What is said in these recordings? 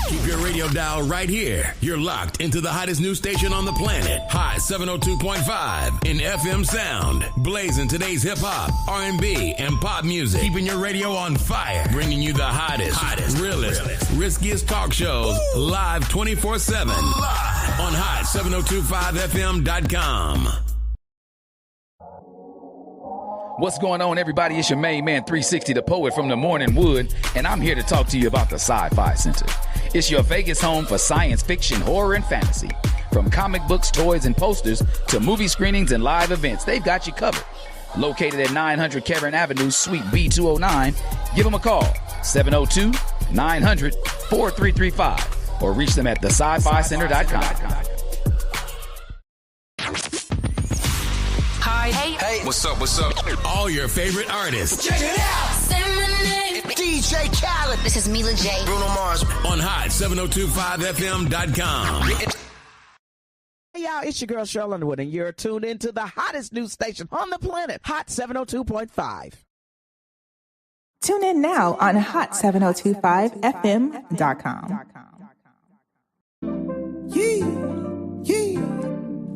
Keep your radio dial right here. You're locked into the hottest news station on the planet. Hot 702.5 in FM sound. Blazing today's hip-hop, R&B, and pop music. Keeping your radio on fire. Bringing you the hottest, realest, riskiest talk shows live 24/7. Live on hot7025fm.com. What's going on, everybody? It's your main man, 360, the poet from the Morning Wood, and I'm here to talk to you about the Sci-Fi Center. It's your Vegas home for science fiction, horror, and fantasy. From comic books, toys, and posters to movie screenings and live events, they've got you covered. Located at 900 Caron Avenue, Suite B209, give them a call, 702-900-4335, or reach them at thescificenter.com. Hi. Hey. What's up? All your favorite artists. Check it out. Say my name. DJ Khaled. This is Mila J. Bruno Mars. On hot7025fm.com. Hey y'all, it's your girl Cheryl Underwood, and you're tuned into the hottest news station on the planet, Hot 702.5. Tune in now on hot7025fm.com. Yeah.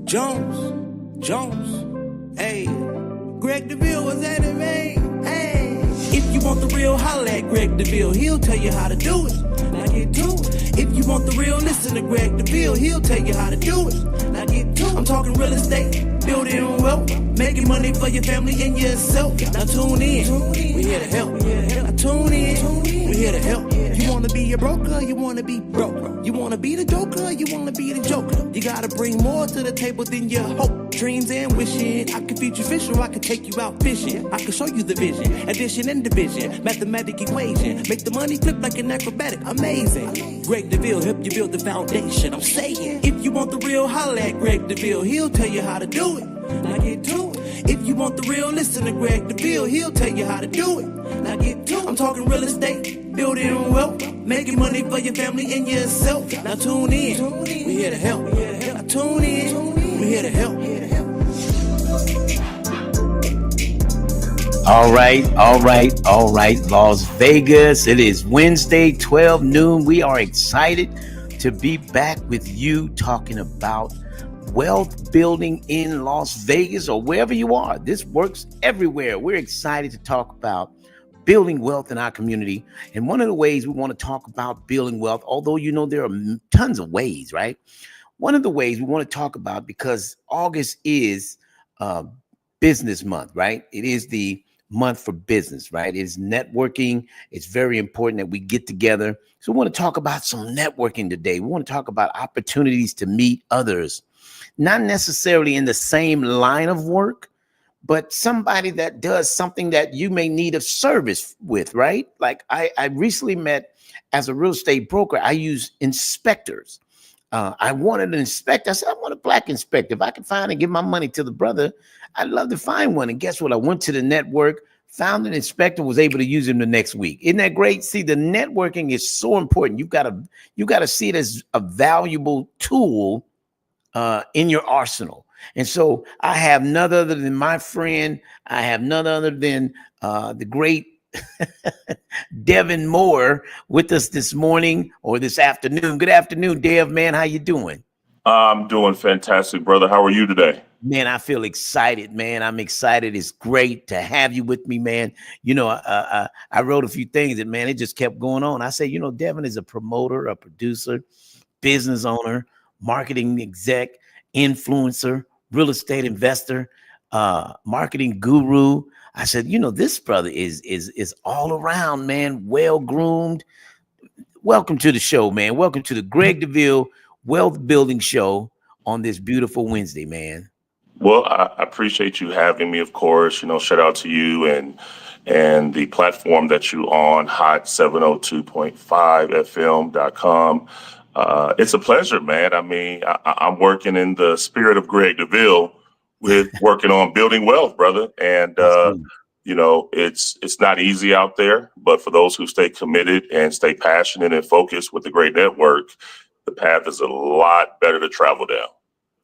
Jones. Hey, Greg Deville was at it, man. Hey, if you want the real, holla at Greg Deville. He'll tell you how to do it. Now get to it. If you want the real, listen to Greg Deville. He'll tell you how to do it. Now get to it. I'm talking real estate, building wealth, making money for your family and yourself. Now tune in. We here to help. Now tune in. We here to help. You wanna be a broker? You wanna be broke? You wanna be the joker? You wanna be the joker? You gotta bring more to the table than your hope, dreams, and wishing. I can feed you fish, or I can take you out fishing. I can show you the vision, addition and division, mathematic equation. Make the money flip like an acrobatic, amazing. Greg Deville help you build the foundation. I'm saying, if you want the real, holla at Greg Deville. He'll tell you how to do it. Now get to it. If you want the real, listen to Greg Deville. He'll tell you how to do it. Now get to it. I'm talking real estate, building wealth, making money for your family and yourself. Now tune in. We here to help. Now tune in. We here to help. All right. Las Vegas. It is Wednesday, 12 noon. We are excited to be back with you talking about wealth building in Las Vegas or wherever you are. This works everywhere. We're excited to talk about building wealth in our community. And one of the ways we want to talk about building wealth, although there are tons of ways, right? One of the ways we want to talk about, because August is business month, right? It is the month for business, right? It is networking. It's very important that we get together. So we want to talk about some networking today. We want to talk about opportunities to meet others, not necessarily in the same line of work, but somebody that does something that you may need a service with, right? Like I recently met, as a real estate broker, I use inspectors. I wanted an inspector. I said, I want a black inspector. If I can find and give my money to the brother, I'd love to find one. And guess what? I went to the network, found an inspector, was able to use him the next week. Isn't that great? See, the networking is so important. You got to see it as a valuable tool in your arsenal. And so I have none other than my friend. I have none other than the great Devin Moore with us this morning or this afternoon. Good afternoon, Dev, man. How you doing? I'm doing fantastic, brother. How are you today? Man, I feel excited, man. I'm excited. It's great to have you with me, man. I wrote a few things and, man, it just kept going on. I say, Devin is a promoter, a producer, business owner, marketing exec, influencer, real estate investor, marketing guru. I said, this brother is all around, man, well-groomed. Welcome to the show, man. Welcome to the Greg Deville Wealth Building Show on this beautiful Wednesday, man. Well, I appreciate you having me, of course. Shout out to you and the platform that you on, hot702.5fm.com. It's a pleasure, man. I mean, I'm working in the spirit of Greg Deville with working on building wealth, brother. And, it's not easy out there, but for those who stay committed and stay passionate and focused with the great network, the path is a lot better to travel down.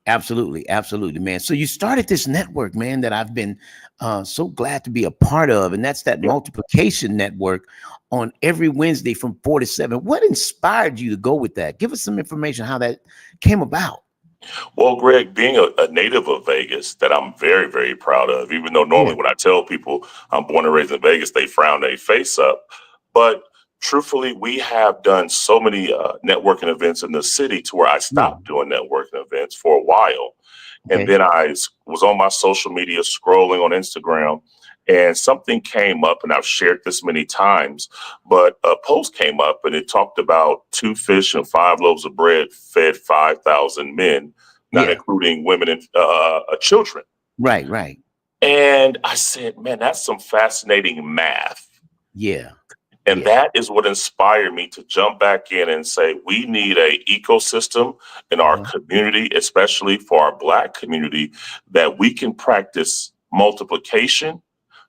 Absolutely. Absolutely, man. So you started this network, man, that I've been so glad to be a part of. And that's that multiplication network on every Wednesday from 4 to 7. What inspired you to go with that? Give us some information how that came about. Well, Greg, being a native of Vegas, that I'm very, very proud of, even though normally when I tell people I'm born and raised in Vegas, they frown their face up. But truthfully, we have done so many networking events in the city to where I stopped doing networking events for a while. And then I was on my social media scrolling on Instagram, and something came up, and I've shared this many times, but a post came up and it talked about 2 fish and 5 loaves of bread fed 5,000 men, not including women and children. Right, right. And I said, man, that's some fascinating math. Yeah. And that is what inspired me to jump back in and say, we need a ecosystem in our community, especially for our Black community, that we can practice multiplication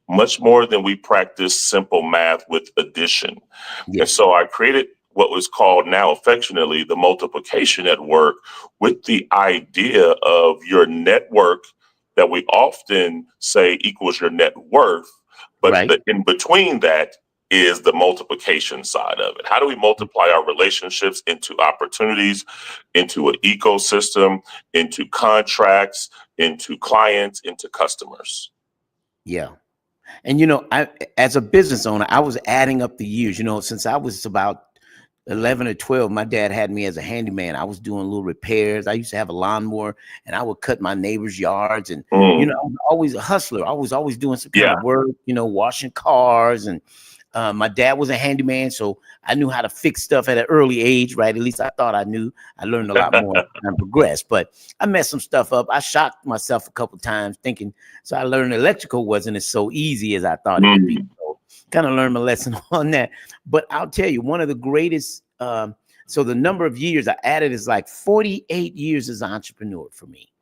much more than we practice simple math with addition. And so I created what was called now affectionately the Multiplication Network, with the idea of your network that we often say equals your net worth. But in between that is the multiplication side of it. How do we multiply our relationships into opportunities, into an ecosystem, into contracts, into clients, into customers? Yeah. And, I, as a business owner, I was adding up the years, since I was about 11 or 12, my dad had me as a handyman. I was doing little repairs. I used to have a lawnmower, and I would cut my neighbors' yards. And, I was always a hustler. I was always doing some kind of work, washing cars. And my dad was a handyman, so I knew how to fix stuff at an early age, right? At least I thought I knew. I learned a lot more as I progressed, but I messed some stuff up. I shocked myself a couple times thinking, so I learned electrical wasn't as so easy as I thought it would be. So kind of learned my lesson on that. But I'll tell you, one of the greatest, so the number of years I added is like 48 years as an entrepreneur for me.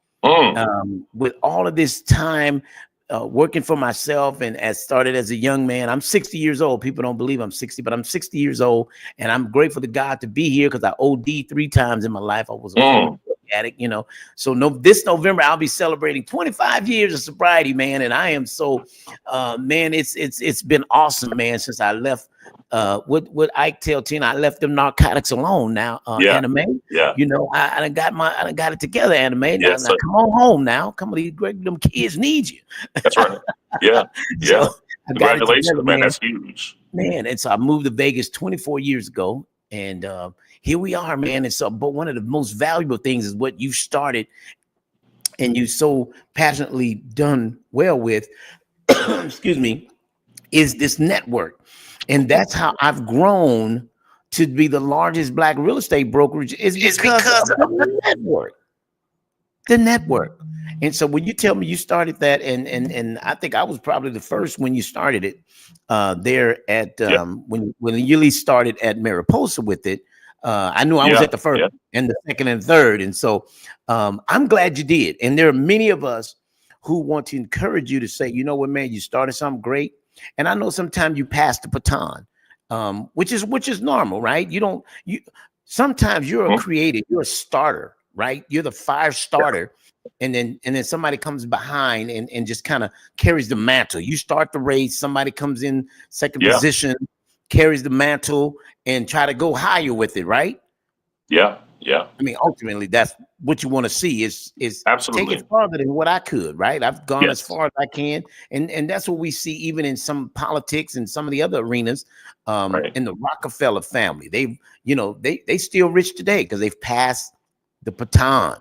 With all of this time, working for myself, and started as a young man. I'm 60 years old. People don't believe I'm 60, but I'm 60 years old, and I'm grateful to God to be here because I OD'd 3 times in my life. I was a addict, So this November I'll be celebrating 25 years of sobriety, man, and I am so, man. It's been awesome, man. Since I left, what Ike tell Tina, I left them narcotics alone. Now, Anime, I done got it together, Anime. Now, come on home now. Come on, Greg, them kids need you. That's right. Yeah, yeah. So Congratulations, together, man. That's huge, man. And so I moved to Vegas 24 years ago, and here we are, man. And so, but one of the most valuable things is what you started, and you so passionately done well with. Excuse me, is this network. And that's how I've grown to be the largest Black real estate brokerage is because of the network. The network. And so when you tell me you started that, and I think I was probably the first when you started it there at when you started at Mariposa with it. I knew I was at the first and the second and third. And so I'm glad you did. And there are many of us who want to encourage you to say, you know what, man, you started something great. And I know sometimes you pass the baton, which is normal, right? Sometimes you're a creative, you're a starter, right? You're the fire starter. And then somebody comes behind and just kind of carries the mantle. You start the race, somebody comes in second position, carries the mantle and try to go higher with it, right? Yeah. Yeah. I mean, ultimately, that's what you want to see is absolutely take it farther than what I could, right? I've gone as far as I can. And that's what we see even in some politics and some of the other arenas in the Rockefeller family. They still rich today because they've passed the baton,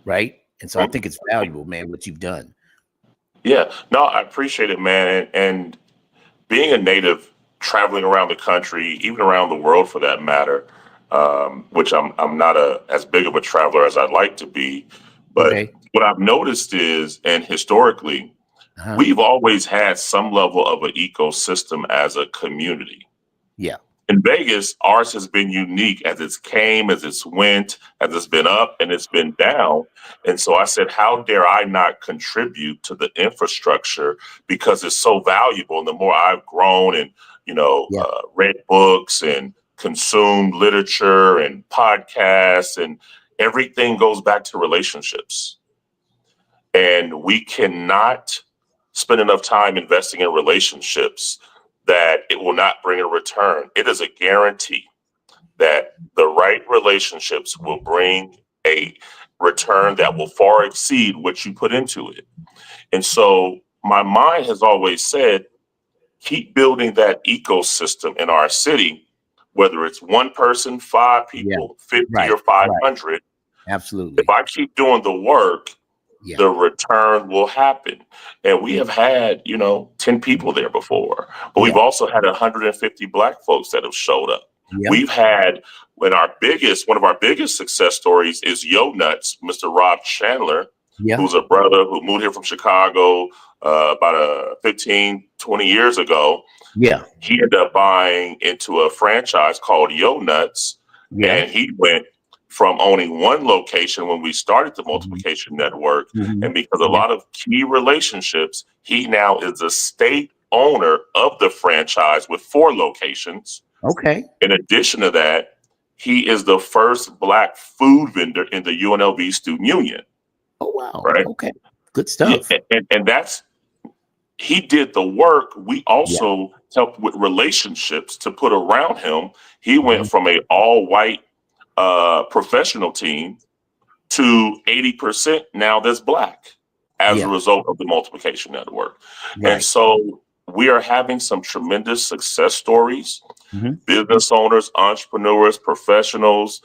right? And so I think it's valuable, man, what you've done. Yeah. No, I appreciate it, man. And being a native, traveling around the country, even around the world for that matter, which I'm not as big of a traveler as I'd like to be. But what I've noticed is, and historically, we've always had some level of an ecosystem as a community. Yeah. In Vegas, ours has been unique as it's came, as it's went, as it's been up and it's been down. And so I said, how dare I not contribute to the infrastructure because it's so valuable. And the more I've grown and, read books and consumed literature and podcasts and everything goes back to relationships. And we cannot spend enough time investing in relationships that it will not bring a return. It is a guarantee that the right relationships will bring a return that will far exceed what you put into it. And so my mind has always said, keep building that ecosystem in our city, whether it's one person, 5 people, 50 or 500. Right. Absolutely. If I keep doing the work, the return will happen. And we have had, 10 people there before, but we've also had 150 Black folks that have showed up. We've had one of our biggest success stories is Yo Nuts, Mr. Rob Chandler, who's a brother who moved here from Chicago about 15, 20 years ago. Yeah. He ended up buying into a franchise called Yo Nuts. And he went from owning one location when we started the multiplication network. And because a lot of key relationships, he now is a state owner of the franchise with 4 locations. Okay. In addition to that, he is the first Black food vendor in the UNLV Student Union. Oh, wow. Right. Okay. Good stuff. Yeah, and that's, he did the work. We also helped with relationships to put around him. He went from a all white professional team to 80% now that's Black as a result of the multiplication network. And so we are having some tremendous success stories, business owners, entrepreneurs, professionals,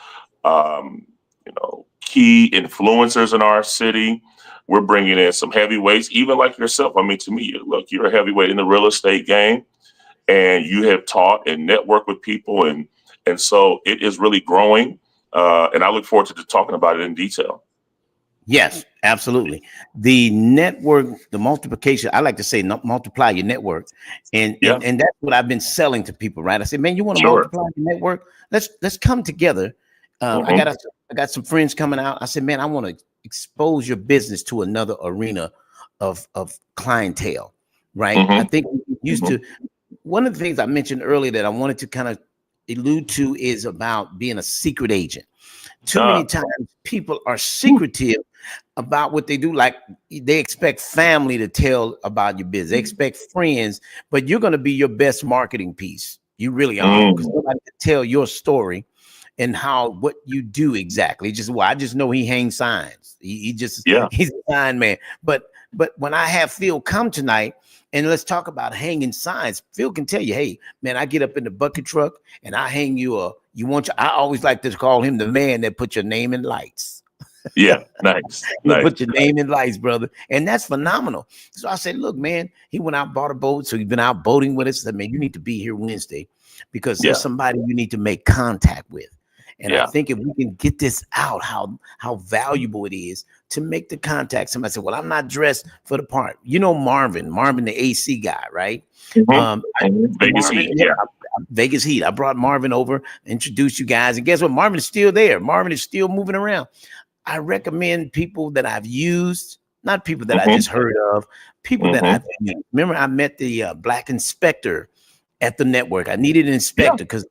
key influencers in our city. We're bringing in some heavyweights, even like yourself. I mean, to me, look, you're a heavyweight in the real estate game, and you have taught and networked with people. And so it is really growing. And I look forward to talking about it in detail. Yes, absolutely. The network, the multiplication, I like to say multiply your network. And that's what I've been selling to people, right? I said, man, you want to multiply your network? Let's come together. I got some friends coming out. I said, man, I want to expose your business to another arena of clientele, right? I think we used to, one of the things I mentioned earlier that I wanted to kind of allude to is about being a secret agent. Too many times people are secretive about what they do. Like they expect family to tell about your business. They expect friends, but you're going to be your best marketing piece. You really are, because nobody can tell your story and what you do exactly. I just know he hangs signs. He's a sign man. But when I have Phil come tonight, and let's talk about hanging signs. Phil can tell you, hey, man, I get up in the bucket truck and I hang you I always like to call him the man that put your name in lights. Yeah, nice. Put your name in lights, brother. And that's phenomenal. So I said, look, man, he went out, bought a boat. So he's been out boating with us. I said, man, you need to be here Wednesday because there's somebody you need to make contact with. And I think if we can get this out, how valuable it is to make the contact. Somebody said, well, I'm not dressed for the part. You know, Marvin, the AC guy, right? Vegas Heat. Vegas Heat. I brought Marvin over, introduced you guys. And guess what? Marvin is still there. Marvin is still moving around. I recommend people that I've used, not people that I just heard of, people that I've used. Remember, I met the Black inspector at the network. I needed an inspector because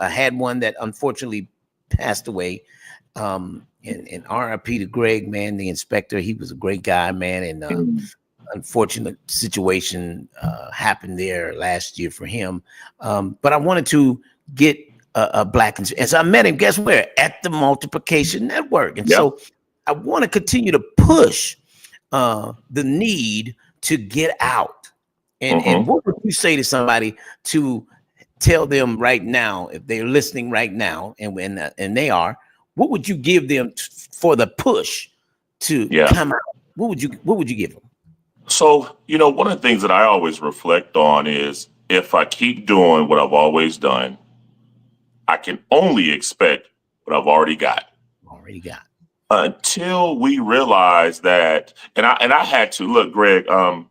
I had one that unfortunately passed away. And RIP to Greg, man, the inspector. He was a great guy, man. And unfortunate situation happened there last year for him. But I wanted to get a Black inspector. And so I met him, guess where? At the Multiplication Network. And so I want to continue to push the need to get out. And what would you say to somebody to tell them right now, if they're listening right now, and they are, what would you give them for the push to come out? What would you give them? So, one of the things that I always reflect on is if I keep doing what I've always done, I can only expect what I've already got. Until we realize that, and I had to look, Greg, on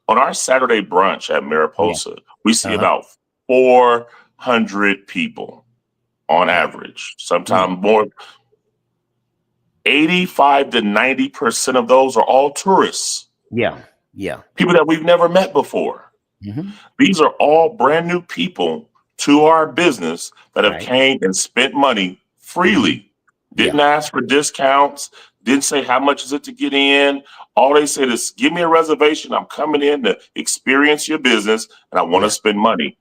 our Saturday brunch at Mariposa, we see about 400 people on average, sometimes more. 85 to 90% of those are all tourists. People that we've never met before. These are all brand new people to our business that have came and spent money freely Didn't ask for discounts. Didn't say how much is it to get in. All they said is, give me a reservation. I'm coming in to experience your business, and I want to spend money.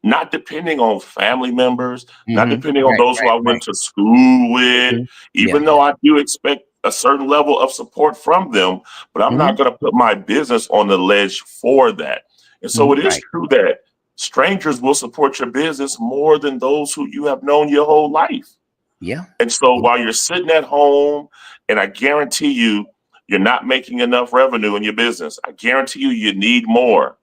Not depending on family members, not depending on those who I went to school with, even though I do expect a certain level of support from them, but I'm not going to put my business on the ledge for that. And so it is true that strangers will support your business more than those who you have known your whole life. Yeah. And so while you're sitting at home, and I guarantee you, you're not making enough revenue in your business. I guarantee you need more.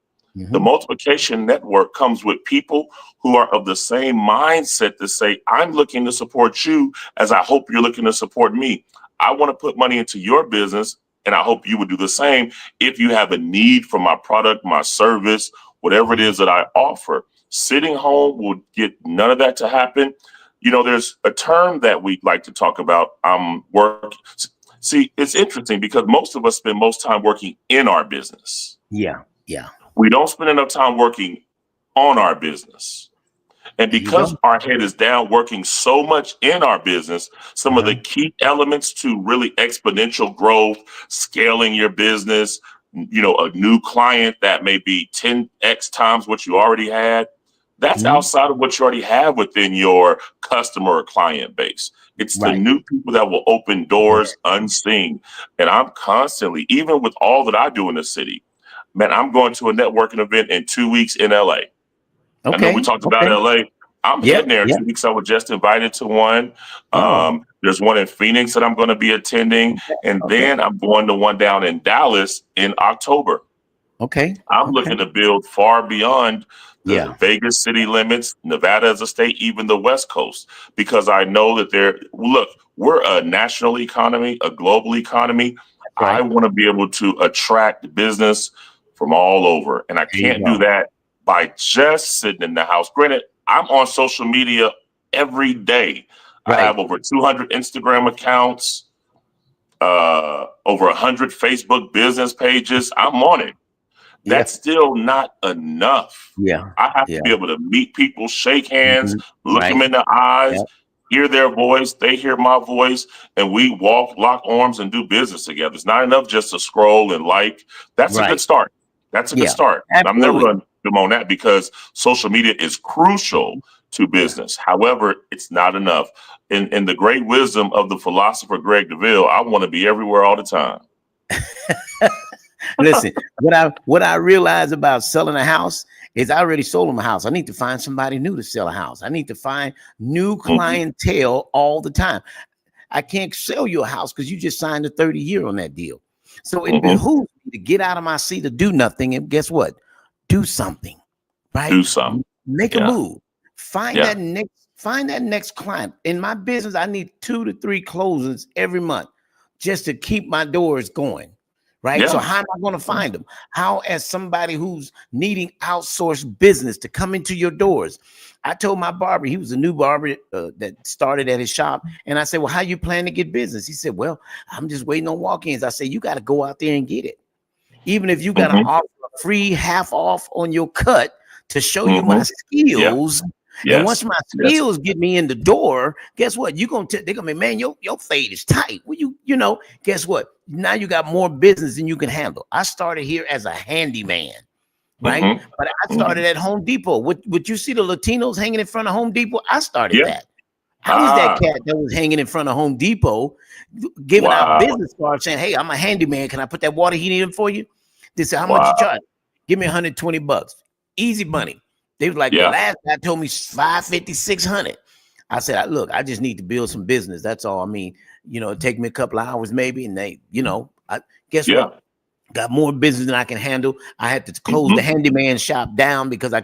The multiplication network comes with people who are of the same mindset to say, I'm looking to support you as I hope you're looking to support me. I want to put money into your business, and I hope you would do the same if you have a need for my product, my service, whatever it is that I offer. Sitting home will get none of that to happen. You know, there's a term that we like to talk about, work. See, it's interesting because most of us spend most time working in our business. Yeah. Yeah. We don't spend enough time working on our business. And because our head is down working so much in our business, some of the key elements to really exponential growth, scaling your business, you know, a new client that may be 10x times what you already had, that's outside of what you already have within your customer or client base. It's the new people that will open doors unseen. And I'm constantly, even with all that I do in the city, man, I'm going to a networking event in 2 weeks in LA. I know we talked about LA. I'm heading there in 2 weeks. I was just invited to one. There's one in Phoenix that I'm going to be attending. And then I'm going to one down in Dallas in October. I'm looking to build far beyond the Vegas city limits, Nevada as a state, even the West Coast, because I know that we're a national economy, a global economy. I want to be able to attract business from all over. And I can't do that by just sitting in the house. Granted, I'm on social media every day. I have over 200 Instagram accounts, over 100 Facebook business pages. I'm on it. That's still not enough. I have to be able to meet people, shake hands, look them in the eyes, hear their voice, they hear my voice, and we walk, lock arms, and do business together. It's not enough just to scroll and like. That's a good start. That's a good start. I'm never going to them on that because social media is crucial to business. However, it's not enough. In the great wisdom of the philosopher Greg Deville, I want to be everywhere all the time. Listen, what I realized about selling a house is I already sold them a house. I need to find somebody new to sell a house. I need to find new clientele all the time. I can't sell you a house because you just signed a 30-year on that deal. So it behooves me to get out of my seat to do nothing. And guess what? Do something, right? Do something. Make a move. Find that next client. In my business, I need 2 to 3 closings every month just to keep my doors going. Right. So how am I going to find them? How, as somebody who's needing outsourced business to come into your doors? I told my barber, he was a new barber that started at his shop. And I said, well, how you plan to get business? He said, well, I'm just waiting on walk-ins. I said, you got to go out there and get it. Even if you got to offer a free half off on your cut to show you my skills. And once my skills get me in the door, guess what? They're gonna be, man, your fade is tight. Well, you know, guess what? Now you got more business than you can handle. I started here as a handyman, right? But I started at Home Depot. Would you see the Latinos hanging in front of Home Depot? I started that. I was that cat that was hanging in front of Home Depot, giving out business cards saying, hey, I'm a handyman. Can I put that water heater in for you? They said, how much you charge? Give me $120. Easy money. They was like, the last guy told me $550, $600. I said, look, I just need to build some business. That's all. I mean, you know, it take me a couple of hours maybe. And they, you know, guess what? Got more business than I can handle. I had to close the handyman shop down because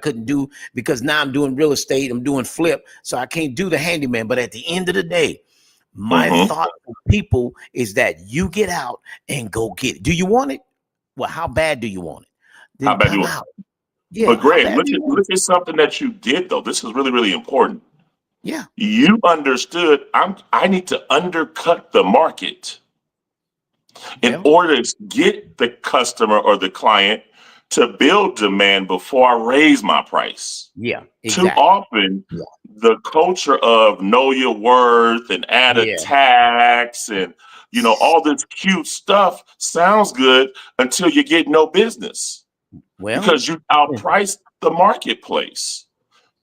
because now I'm doing real estate. I'm doing flip. So I can't do the handyman. But at the end of the day, my thought for people is that you get out and go get it. Do you want it? Well, how bad do you want it? Then how bad do you want it? Yeah, but Greg, look at something that you did though. This is really, really important. Yeah. You understood I need to undercut the market in order to get the customer or the client to build demand before I raise my price. Yeah, exactly. Too often, the culture of know your worth and add a tax and, all this cute stuff sounds good until you get no business because you outpriced the marketplace.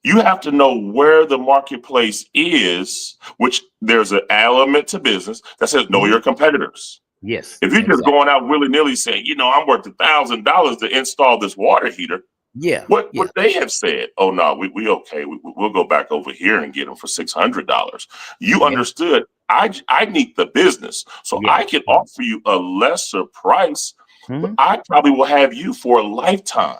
You have to know where the marketplace is, which there's an element to business that says know your competitors. Yes. If you're just going out willy-nilly saying, I'm worth $1,000 to install this water heater. Yeah. What would they have said? Oh, no, we okay. We'll go back over here and get them for $600. You understood. I need the business. So I can offer you a lesser price, but I probably will have you for a lifetime.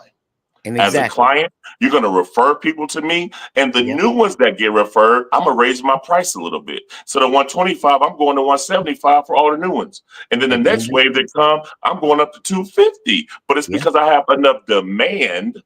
And as a client, you're going to refer people to me, and the new ones that get referred, I'm going to raise my price a little bit. So the 125, I'm going to 175 for all the new ones. And then the next wave that come, I'm going up to 250. But it's because I have enough demand,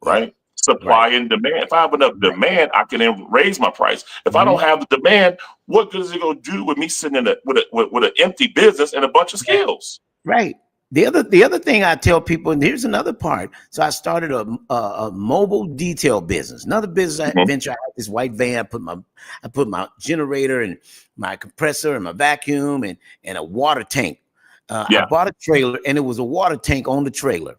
right? Supply and demand. If I have enough demand, I can then raise my price. If I don't have the demand, what good is it going to do with me sitting with an empty business and a bunch of skills? Right. The other thing I tell people, and here's another part. So I started a mobile detail business. Another business venture. I had this white van. I put my generator and my compressor and my vacuum and a water tank. I bought a trailer, and it was a water tank on the trailer,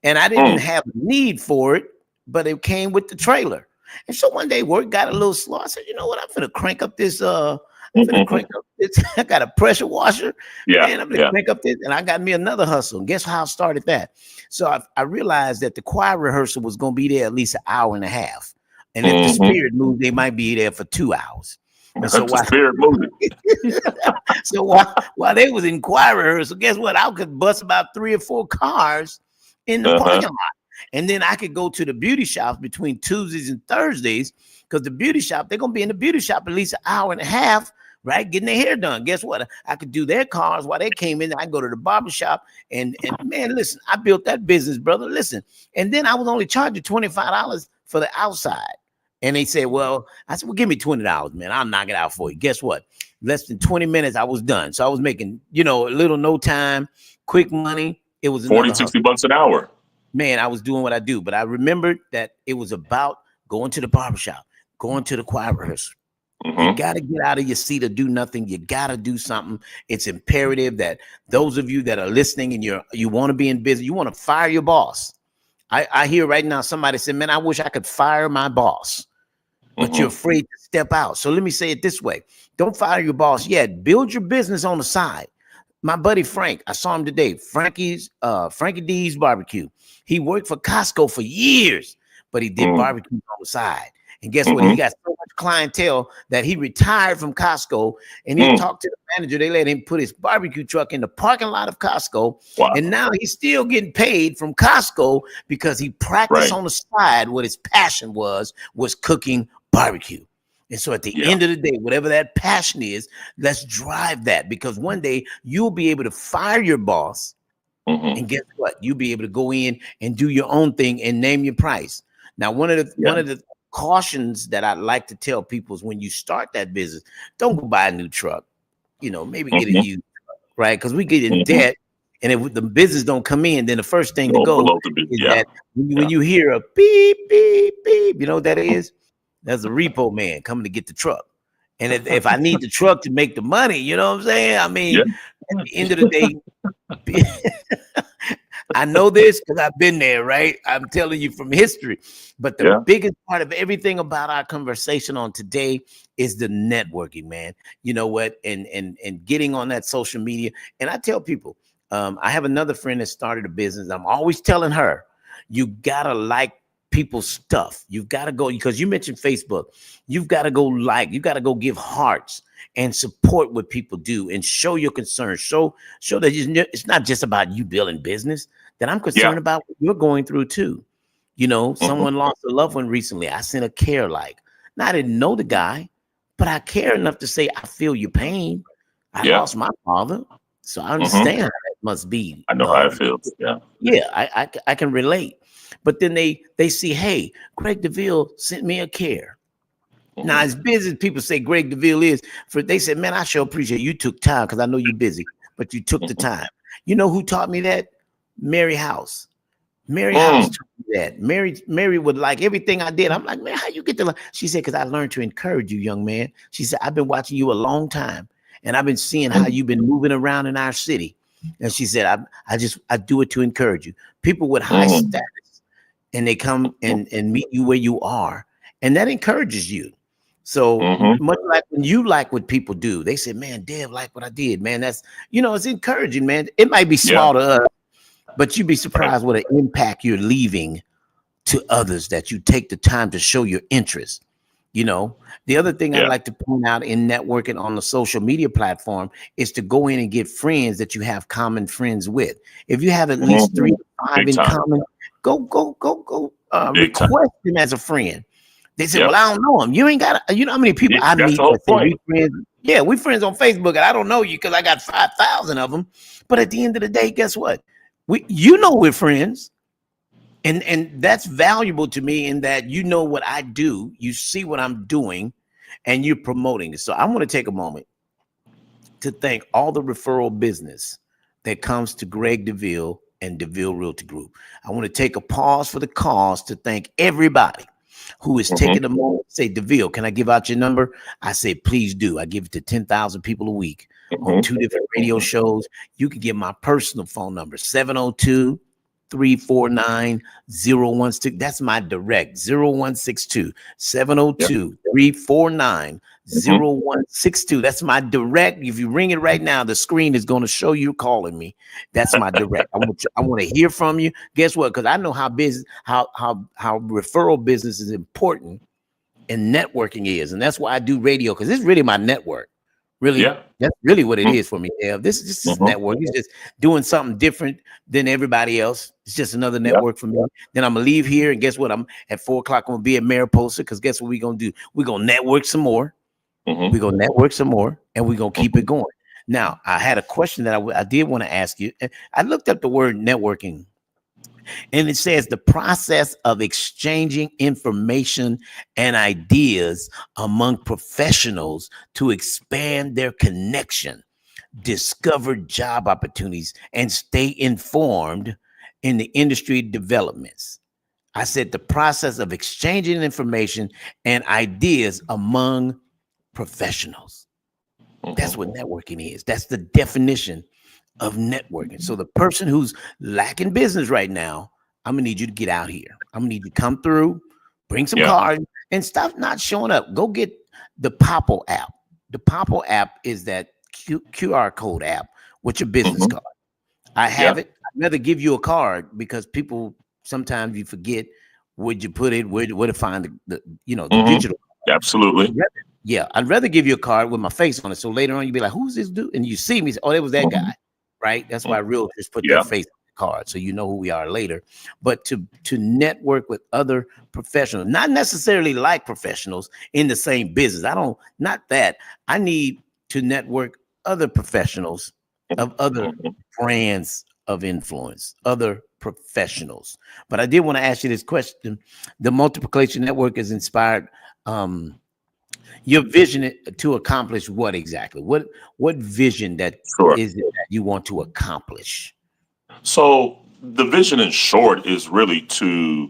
and I didn't have a need for it, but it came with the trailer. And so one day work got a little slow. I said, you know what? I'm gonna crank up this. I got a pressure washer. And I'm gonna crank up this, and I got me another hustle. And guess how I started that? So I realized that the choir rehearsal was gonna be there at least an hour and a half, and if the spirit moved, they might be there for 2 hours. And so while they was in choir rehearsal, guess what? I could bust about 3 or 4 cars in the parking lot. And then I could go to the beauty shops between Tuesdays and Thursdays, because the beauty shop, they're going to be in the beauty shop at least an hour and a half, right? Getting their hair done. Guess what? I could do their cars while they came in. I can go to the barber shop. And man, listen, I built that business, brother. Listen. And then I was only charging $25 for the outside. And they said, I said, give me $20, man. I'll knock it out for you. Guess what? Less than 20 minutes, I was done. So I was making, a little no time, quick money. It was $40-$60 an hour. Man, I was doing what I do, but I remembered that it was about going to the barbershop, going to the choir rehearsal. You got to get out of your seat or do nothing. You got to do something. It's imperative that those of you that are listening and you want to be in business, you want to fire your boss. I hear right now somebody said, man, I wish I could fire my boss, but you're afraid to step out. So let me say it this way. Don't fire your boss yet. Build your business on the side. My buddy Frank, I saw him today. Frankie D's barbecue. He worked for Costco for years, but he did barbecue on the side. And guess what? He got so much clientele that he retired from Costco, and he talked to the manager. They let him put his barbecue truck in the parking lot of Costco. Wow. And now he's still getting paid from Costco because he practiced on the side. What his passion was cooking barbecue. And so at the end of the day, whatever that passion is, let's drive that, because one day you'll be able to fire your boss. And guess what? You'll be able to go in and do your own thing and name your price. Now, one of the cautions that I like to tell people is when you start that business, don't go buy a new truck. Maybe get a used truck, right? Because we get in debt, and if the business don't come in, then the first thing to go is that when you hear a beep, beep, beep, you know what that is? That's a repo man coming to get the truck. And if I need the truck to make the money, you know what I'm saying? I mean, at the end of the day, I know this because I've been there, right? I'm telling you from history. But the biggest part of everything about our conversation on today is the networking, man. You know what? And getting on that social media. And I tell people, I have another friend that started a business. I'm always telling her, you gotta like people's stuff. You've got to go, because you mentioned Facebook. You've got to go you got to go give hearts and support what people do and show your concern. Show that it's not just about you building business, that I'm concerned about what you're going through too. Someone lost a loved one recently. I sent a care like. Now, I didn't know the guy, but I care enough to say, I feel your pain. I lost my father. So I understand how that must be. I know how it feels. Yeah, I can relate. But then they see, hey, Greg Deville sent me a care. Now, as busy as people say Greg Deville is, they said, man, I sure appreciate you took time, because I know you're busy, but you took the time. You know who taught me that? Mary House. Mary House told me that. Mary would like everything I did. I'm like, man, how you get to? She said, because I learned to encourage you, young man. She said, I've been watching you a long time, and I've been seeing how you've been moving around in our city. And she said, I do it to encourage you. People with high status, and they come and meet you where you are, and that encourages you. So much like when you like what people do, they say, man, Dev like what I did, man. That's, it's encouraging, man. It might be small to us, but you'd be surprised what an impact you're leaving to others, that you take the time to show your interest. The other thing I like to point out in networking on the social media platform is to go in and get friends that you have common friends with. If you have at least 3 to 5 in common, go request them as a friend. They say, well, I don't know him. You ain't got, how many people I meet that say we friends? Yeah, we friends on Facebook, and I don't know you because I got 5,000 of them. But at the end of the day, guess what? We're friends. And that's valuable to me in that you know what I do, you see what I'm doing, and you're promoting it. So I want to take a moment to thank all the referral business that comes to Greg Deville and Deville Realty Group. I want to take a pause for the cause to thank everybody who is taking a moment to say, Deville, can I give out your number? I say, please do. I give it to 10,000 people a week on 2 different radio shows. You can get my personal phone number, 702-349-0162. That's my direct, 0162 702-349-0162. That's my direct. If you ring it right now, the screen is going to show you calling me. That's my direct. I want to hear from you. Guess what? Because I know how referral business is important and networking is. And that's why I do radio, because it's really my network. Really, that's really what it is for me. Yeah, this is network. It's just doing something different than everybody else. It's just another network for me. Then I'm gonna leave here, and guess what? I'm at 4:00. I'm gonna be at Mariposa, because guess what we're gonna do? We're gonna network some more. We're gonna network some more, and we're gonna keep it going. Now, I had a question that I did want to ask you. I looked up the word networking, and it says the process of exchanging information and ideas among professionals to expand their connection, discover job opportunities, and stay informed in the industry developments. I said the process of exchanging information and ideas among professionals. That's what networking is. That's the definition of networking. So the person who's lacking business right now, I'm gonna need you to get out here. I'm gonna need you to come through, bring some cards, and stop not showing up. Go get the Popple app. The Popple app is that QR code app with your business card. I have it. I'd rather give you a card, because people sometimes you forget where'd you put it, where to find the digital. Absolutely. I'd rather give you a card with my face on it, so later on you'd be like, who's this dude? And you see me, oh, it was that guy. Right? That's why realtors put their face on the card, so you know who we are later. But to network with other professionals, not necessarily like professionals in the same business. Not that. I need to network other professionals of other brands of influence, other professionals. But I did want to ask you this question. The Multiplication Network is inspired your vision to accomplish what exactly? What vision that is it that you want to accomplish? So the vision, in short, is really to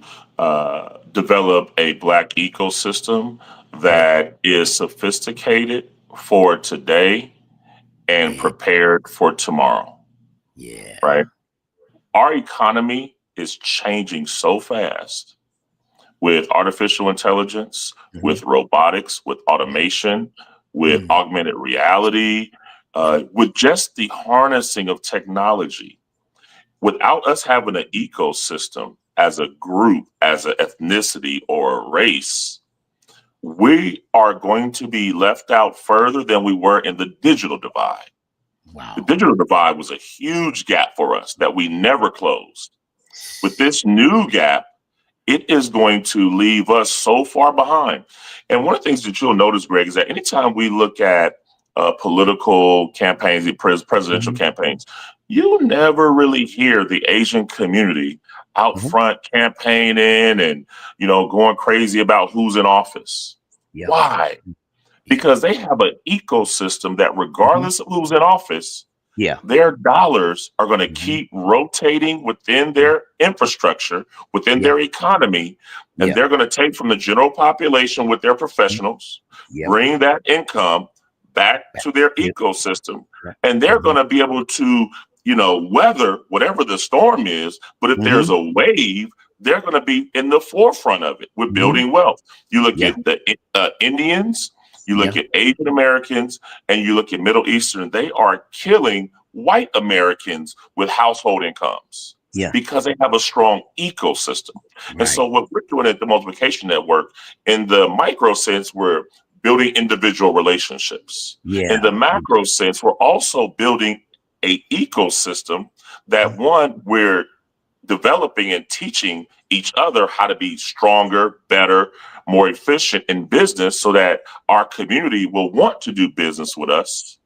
develop a Black ecosystem that is sophisticated for today and prepared for tomorrow. Yeah. Right. Our economy is changing so fast, with artificial intelligence, with robotics, with automation, with augmented reality, with just the harnessing of technology. Without us having an ecosystem as a group, as an ethnicity or a race, we are going to be left out further than we were in the digital divide. Wow. The digital divide was a huge gap for us that we never closed. With this new gap, it is going to leave us so far behind. And one of the things that you'll notice, Greg, is that anytime we look at political campaigns, presidential campaigns, you never really hear the Asian community out front campaigning and, going crazy about who's in office. Yeah. Why? Because they have an ecosystem that regardless of who's in office, Yeah. their dollars are going to keep rotating within their infrastructure, within their economy, and they're going to take from the general population with their professionals, bring that income back to their ecosystem, and they're going to be able to, weather whatever the storm is. But if there's a wave, they're going to be in the forefront of it with building wealth. You look at the Indians, you look at Asian Americans, and you look at Middle Eastern, they are killing white Americans with household incomes because they have a strong ecosystem. And so what we're doing at the Multiplication Network, in the micro sense, we're building individual relationships. In the macro sense, we're also building a ecosystem that, one, we're developing and teaching each other how to be stronger, better, more efficient in business, so that our community will want to do business with us,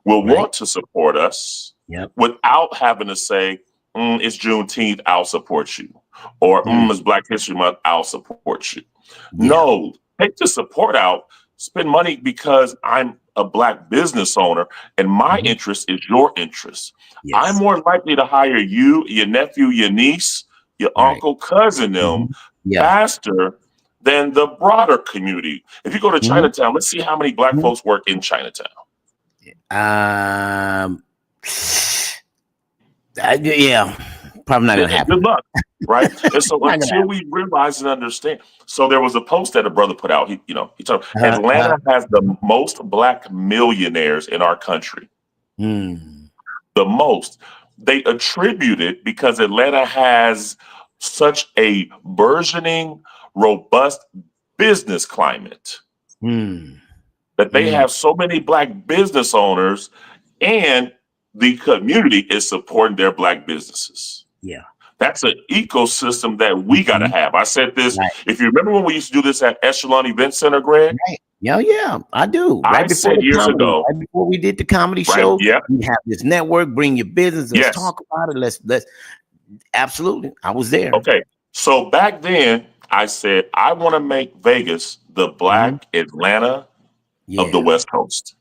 will want to support us without having to say, it's Juneteenth, I'll support you. Or it's Black History Month, I'll support you. No, take the support out, spend money because I'm a Black business owner and my interest is your interest. I'm more likely to hire you, your nephew, your niece, your uncle, cousin, them faster than the broader community. If you go to Chinatown, let's see how many Black folks work in Chinatown. Probably not gonna happen. Good luck, right? And so until we realize and understand. So there was a post that a brother put out. He told Atlanta has the most Black millionaires in our country. The most. They attribute it because Atlanta has such a burgeoning, robust business climate that they have so many Black business owners, and the community is supporting their Black businesses. That's an ecosystem that we got to have. I said this, if you remember when we used to do this at Echelon Event Center, Greg? I do. I said years ago. Right before we did the comedy show, we have this network, bring your business, let's talk about it. Let's absolutely. I was there. Okay. So back then I said, I want to make Vegas the Black Atlanta of the West Coast.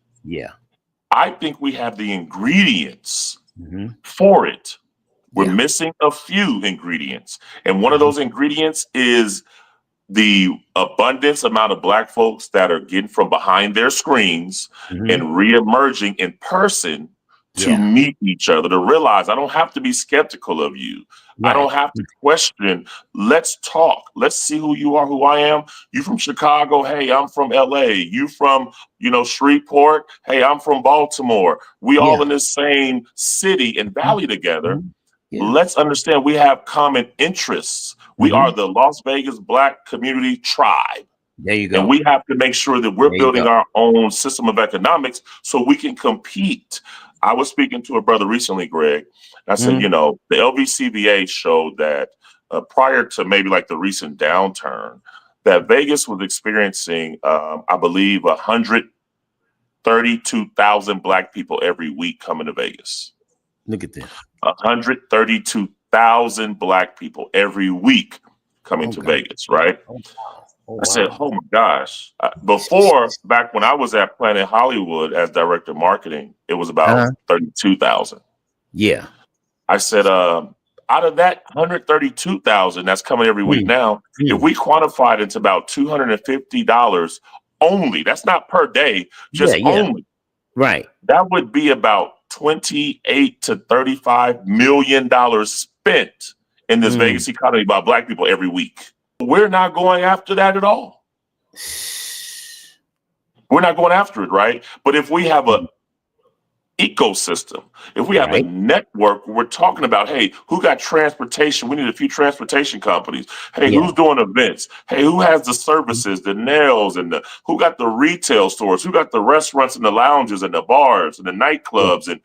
I think we have the ingredients for it. We're missing a few ingredients. And one of those ingredients is the abundance amount of Black folks that are getting from behind their screens and reemerging in person to meet each other, to realize I don't have to be skeptical of you. I don't have to question. Let's talk. Let's see who you are, who I am. You from Chicago. Hey, I'm from LA. You from, Shreveport. Hey, I'm from Baltimore. We all in the same city and valley together. Let's understand we have common interests. We are the Las Vegas Black community tribe. There you go. And we have to make sure that we're building our own system of economics so we can compete. I was speaking to a brother recently, Greg. I said, the LVCVA showed that prior to maybe like the recent downturn, that Vegas was experiencing, I believe, 132,000 Black people every week coming to Vegas. Look at this. 132,000 Black people every week coming to Vegas, right? I said, oh my gosh. Back when I was at Planet Hollywood as director of marketing, it was about 32,000. I said, out of that 132,000 that's coming every week now, if we quantified it to about $250 only, that's not per day, just only. Right. That would be about $28 to $35 million spent in this Vegas economy by Black people every week. We're not going after that at all. We're not going after it, right? But if we have a ecosystem, if we have a network, we're talking about, hey, who got transportation? We need a few transportation companies. Hey, who's doing events? Hey, who has the services, the nails, and who got the retail stores? Who got the restaurants and the lounges and the bars and the nightclubs? And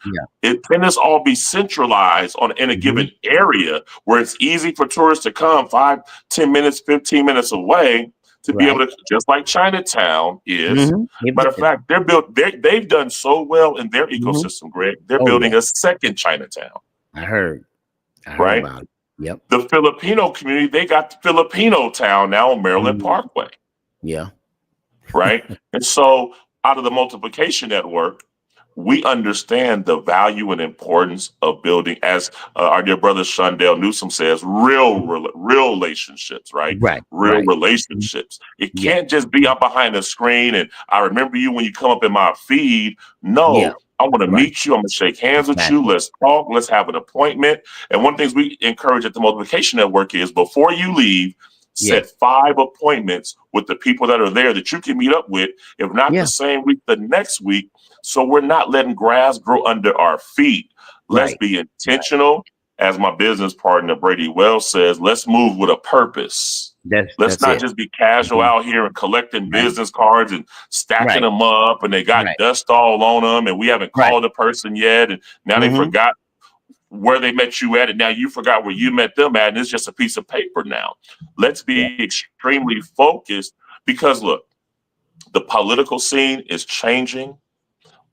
can this all be centralized in a given area where it's easy for tourists to come 5, 10 minutes, 15 minutes away to be able to, just like Chinatown is. Matter of fact, they've done so well in their ecosystem, Greg. They're building a second Chinatown. I heard about it. The Filipino community, they got the Filipino town now on Maryland Parkway. Right? And so out of the Multiplication Network, we understand the value and importance of building, as our dear brother Shondell Newsom says, real relationships, right? Real relationships. It can't just be I'm behind the screen and I remember you when you come up in my feed. No, I want to meet you. I'm going to shake hands with you. Let's talk. Let's have an appointment. And one of the things we encourage at the Multiplication Network is before you leave, set 5 appointments with the people that are there that you can meet up with, if not the same week, the next week. So we're not letting grass grow under our feet. Let's be intentional. As my business partner, Brady Wells, says, let's move with a purpose. Let's not just be casual out here and collecting business cards and stacking them up and they got dust all on them and we haven't called the person yet. And now they forgot where they met you at, and now you forgot where you met them at, and it's just a piece of paper now. Let's be extremely focused because, look, the political scene is changing.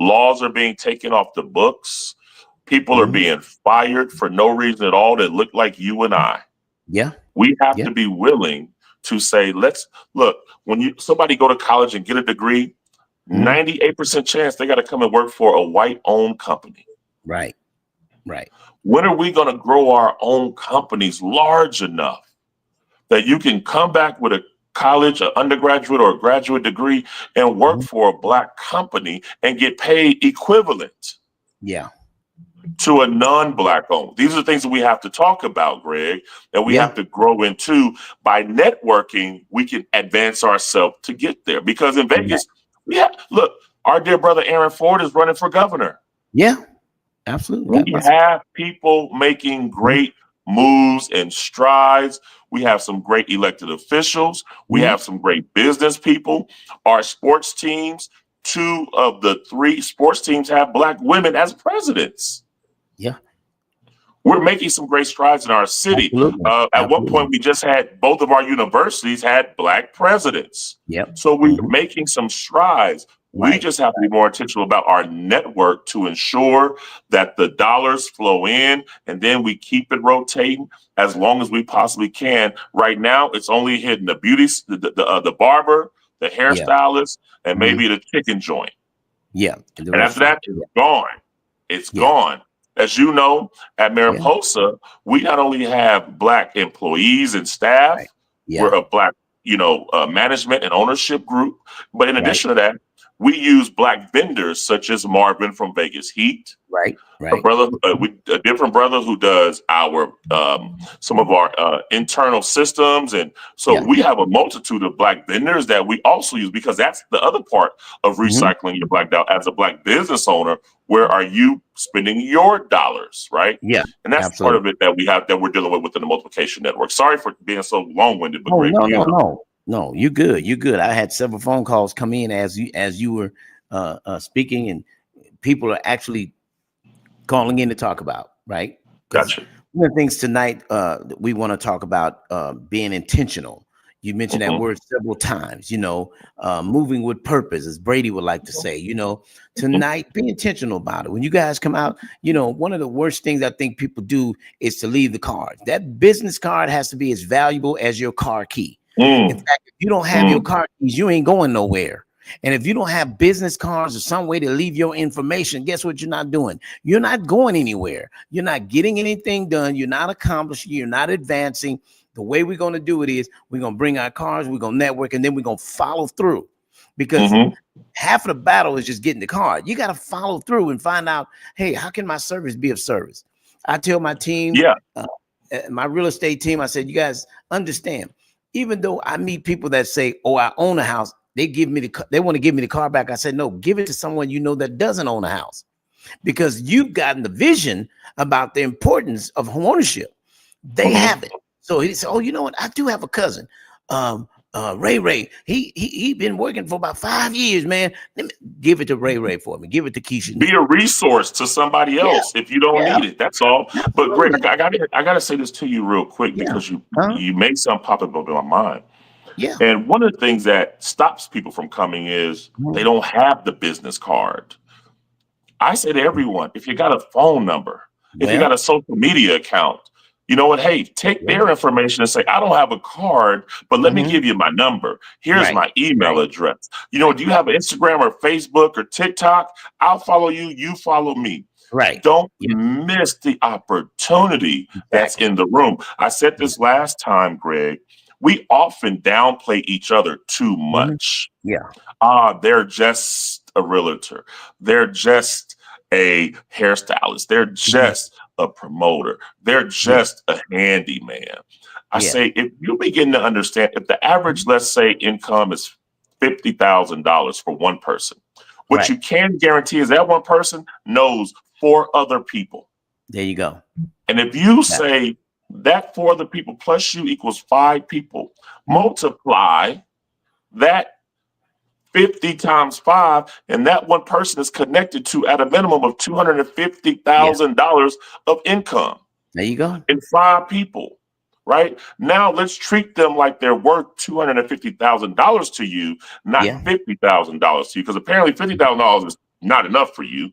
Laws are being taken off the books. People are being fired for no reason at all that look like you and I. We have to be willing to say, let's look, when somebody go to college and get a degree, 98% chance they got to come and work for a white-owned company. When are we going to grow our own companies large enough that you can come back with a college, an undergraduate or a graduate degree and work for a Black company and get paid equivalent to a non-Black owned? These are the things that we have to talk about, Greg, and we have to grow into. By networking, we can advance ourselves to get there. Because in Vegas, look, our dear brother Aaron Ford is running for governor. Absolutely. We have people making great moves and strides. We have some great elected officials. We have some great business people. Our sports teams, 2 of the 3 sports teams have Black women as presidents. We're making some great strides in our city. At one point, we just had both of our universities had Black presidents. So we're making some strides. We just have to be more intentional about our network to ensure that the dollars flow in and then we keep it rotating as long as we possibly can. Right now, it's only hitting the beauty, the barber, the hairstylist, and maybe the chicken joint. And after that, it's gone. It's gone. As you know, at Mariposa, we not only have Black employees and staff, we're a Black, management and ownership group. But in addition to that, we use Black vendors such as Marvin from Vegas Heat, a different brother who does our some of our internal systems, and so we have a multitude of Black vendors that we also use because that's the other part of recycling your Black dollar. As a Black business owner, where are you spending your dollars, right? And that's part of it that we're dealing with the Multiplication Network. Sorry for being so long-winded, but No, you're good. You're good. I had several phone calls come in as you were speaking, and people are actually calling in to talk about, right? Gotcha. One of the things tonight we want to talk about being intentional. You mentioned that word several times, moving with purpose, as Brady would like to say, tonight, be intentional about it. When you guys come out, one of the worst things I think people do is to leave the card. That business card has to be as valuable as your car key. In fact, if you don't have your car keys, you ain't going nowhere. And if you don't have business cards or some way to leave your information, guess what you're not doing? You're not going anywhere. You're not getting anything done. You're not accomplishing. You're not advancing. The way we're going to do it is we're going to bring our cards, we're going to network, and then we're going to follow through. Because half of the battle is just getting the card. You got to follow through and find out, hey, how can my service be of service? I tell my team, my real estate team, I said, you guys understand, even though I meet people that say, oh, I own a house, they want to give me the car back. I said, no, give it to someone that doesn't own a house, because you've gotten the vision about the importance of home ownership. They have it. So he said, oh, you know what? I do have a cousin, Ray. He been working for about 5 years, man. Let me give it to Ray for me. Give it to Keisha. Be a resource to somebody else if you don't need it. That's all. But Greg, I gotta say this to you real quick because you made something pop up in my mind. And one of the things that stops people from coming is they don't have the business card. I say to everyone, if you got a phone number, if you got a social media account, You know what? Hey, take their information and say, I don't have a card, but let me give you my number. Here's my email address. You know, do you have an Instagram or Facebook or TikTok? I'll follow you. You follow me. Right. Don't miss the opportunity that's in the room. I said this last time, Greg. We often downplay each other too much. They're just a realtor. They're just a hairstylist. They're just a promoter. They're just a handyman. I say, if you begin to understand, if the average, let's say, income is $50,000 for one person, what you can guarantee is that one person knows 4 other people. There you go. And if you say that 4 other people plus you equals 5 people, multiply that 50 times 5, and that one person is connected to at a minimum of $250,000 of income. There you go. And 5 people, right? Now let's treat them like they're worth $250,000 to you, not $50,000 to you, because apparently $50,000 is not enough for you.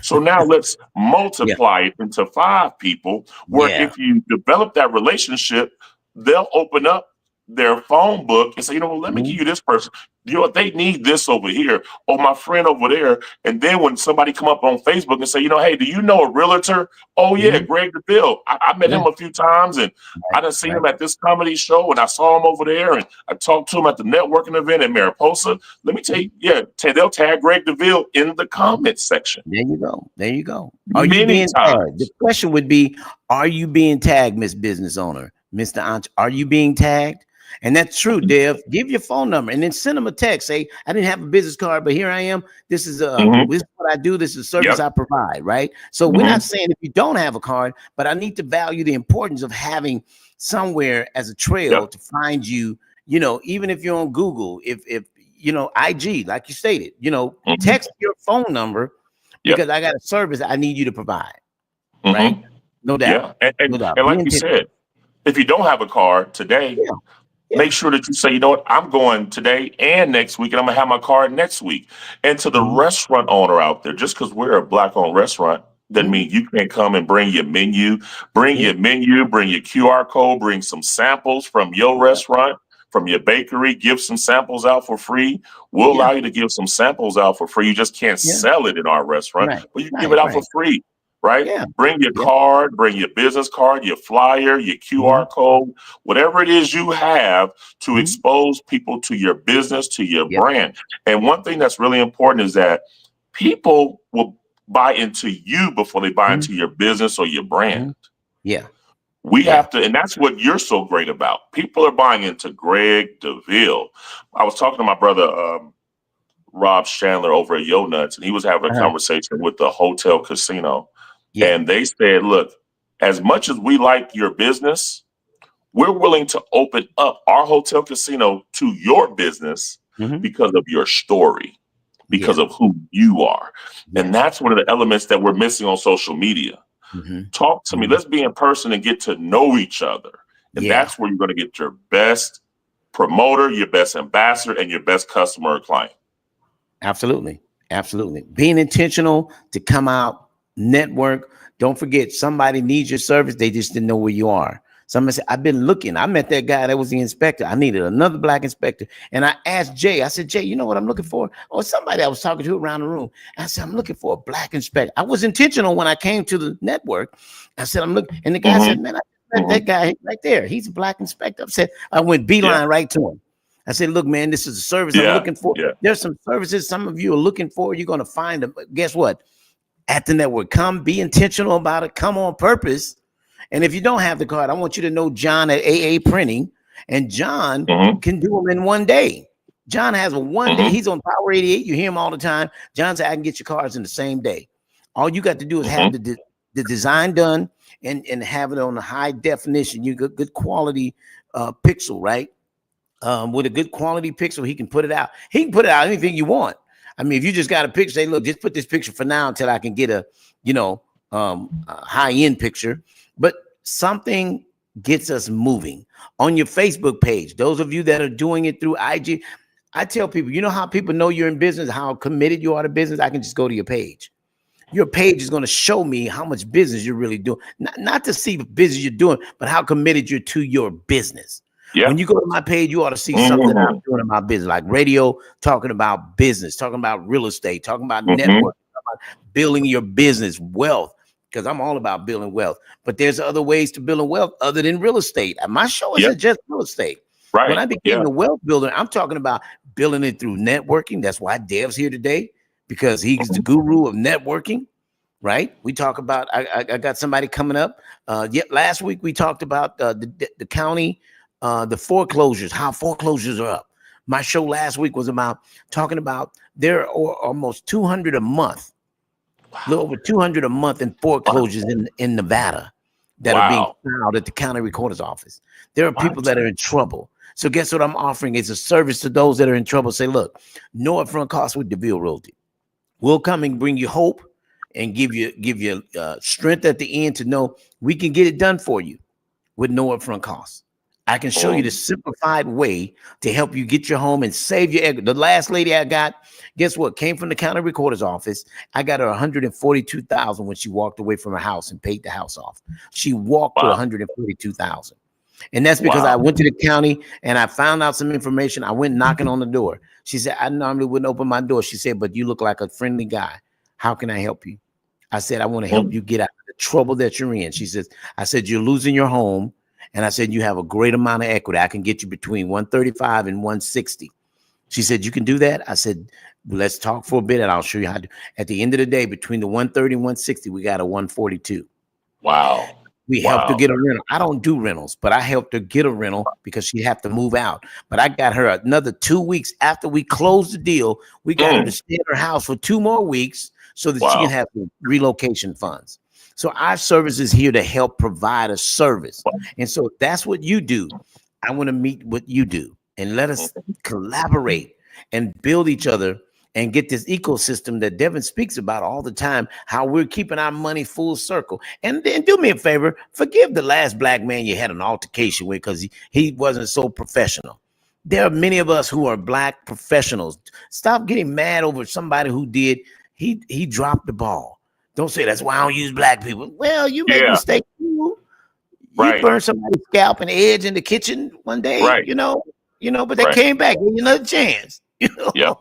So now let's multiply it into 5 people, where if you develop that relationship, they'll open up their phone book and say, you know, well, let me give you this person. You know what? They need this over here, or my friend over there. And then when somebody come up on Facebook and say, you know, hey, do you know a realtor? Oh yeah, Greg Deville. I met him a few times, and I done seen him at this comedy show, and I saw him over there, and I talked to him at the networking event in Mariposa. Let me tell you, they'll tag Greg Deville in the comments section. There you go. There you go. Are you being tagged? The question would be, are you being tagged, Miss Business Owner, Mr. Anch? Are you being tagged? And that's true, Dev. Give your phone number and then send them a text. Say, I didn't have a business card, but here I am. This is this is what I do. This is a service I provide, right? So we're not saying if you don't have a card, but I need to value the importance of having somewhere as a trail to find you, you know, even if you're on Google, if you know, IG, like you stated, you know, text your phone number because I got a service I need you to provide, right? No doubt. And like you said, if you don't have a card today, make sure that you say, you know what, I'm going today and next week, and I'm gonna have my card next week. And to the restaurant owner out there, just because we're a Black-owned restaurant doesn't mean you can't come and bring your menu, bring your QR code, bring some samples from your restaurant, from your bakery, give some samples out for free. We'll allow you to give some samples out for free. You just can't sell it in our restaurant, but you can give it out for free. Right? Bring your card, bring your business card, your flyer, your QR code, whatever it is you have to expose people to your business, to your brand. And one thing that's really important is that people will buy into you before they buy into your business or your brand. We have to, and that's what you're so great about. People are buying into Greg Deville. I was talking to my brother, Rob Chandler over at Yo Nuts, and he was having a conversation with the hotel casino. And they said, look, as much as we like your business, we're willing to open up our hotel casino to your business because of your story, because of who you are. And that's one of the elements that we're missing on social media. Talk to me. Let's be in person and get to know each other. And that's where you're going to get your best promoter, your best ambassador, and your best customer or client. Absolutely. Absolutely. Being intentional to come out, network. Don't forget, somebody needs your service. They just didn't know where you are. Somebody said, I've been looking. I met that guy that was the inspector. I needed another Black inspector. And I asked Jay, I said, Jay, you know what I'm looking for? Or somebody I was talking to around the room. I said, I'm looking for a Black inspector. I was intentional when I came to the network. I said, I'm looking. And the guy said, man, I met that guy right there. He's a Black inspector. I said, I went beeline right to him. I said, look, man, this is a service I'm looking for. There's some services some of you are looking for. You're going to find them. Guess what? At the network, come, be intentional about it, come on purpose. And if you don't have the card, I want you to know John at AA Printing, and John can do them in one day. John has a one day, he's on Power 88. You hear him all the time. John said, I can get your cards in the same day. All you got to do is have the design done and have it on a high definition. You got good quality pixel, right? With a good quality pixel, he can put it out. He can put it out anything you want. I mean, if you just got a picture, say, look, just put this picture for now until I can get a, a high-end picture. But something gets us moving. On your Facebook page, those of you that are doing it through IG, I tell people, you know how people know you're in business, how committed you are to business? I can just go to your page. Your page is going to show me how much business you're really doing. Not to see the business you're doing, but how committed you're to your business. Yeah. When you go to my page, you ought to see something that I'm doing in my business, like radio, talking about business, talking about real estate, talking about networking, talking about building your business wealth, because I'm all about building wealth. But there's other ways to build wealth other than real estate. My show isn't just real estate. Right. When I became a wealth builder, I'm talking about building it through networking. That's why Dev's here today, because he's the guru of networking. Right. We talk about, I got somebody coming up. Last week we talked about the county, the foreclosures, how foreclosures are up. My show last week was about talking about there are almost 200 a month, a little over 200 a month in foreclosures in Nevada that are being filed at the county recorder's office. There are people that are in trouble. So guess what I'm offering is a service to those that are in trouble. Say, look, no upfront costs with Deville Realty. We'll come and bring you hope and give you strength at the end to know we can get it done for you with no upfront costs. I can show you the simplified way to help you get your home and save your equity. The last lady I got, guess what? Came from the county recorder's office. I got her $142,000 when she walked away from her house and paid the house off. She walked to $142,000. And that's because I went to the county and I found out some information. I went knocking on the door. She said, I normally wouldn't open my door. She said, but you look like a friendly guy. How can I help you? I said, I want to help you get out of the trouble that you're in. She says, I said, you're losing your home. And I said, you have a great amount of equity. I can get you between 135 and 160. She said, you can do that? I said, let's talk for a bit and I'll show you how to. At the end of the day, between the 130 and 160, we got a 142. Wow. We helped her get a rental. I don't do rentals, but I helped her get a rental because she'd have to move out. But I got her another 2 weeks after we closed the deal. We got her to stay in her house for 2 more weeks so that she can have the relocation funds. So our service is here to help provide a service. And so that's what you do. I want to meet what you do and let us collaborate and build each other and get this ecosystem that Devin speaks about all the time, how we're keeping our money full circle. And then do me a favor, forgive the last black man you had an altercation with because he wasn't so professional. There are many of us who are black professionals. Stop getting mad over somebody who he dropped the ball. Don't say that's why I don't use black people. Well, you make mistakes. You burn somebody's scalp and edge in the kitchen one day, you know, but they came back, give you another chance. You know?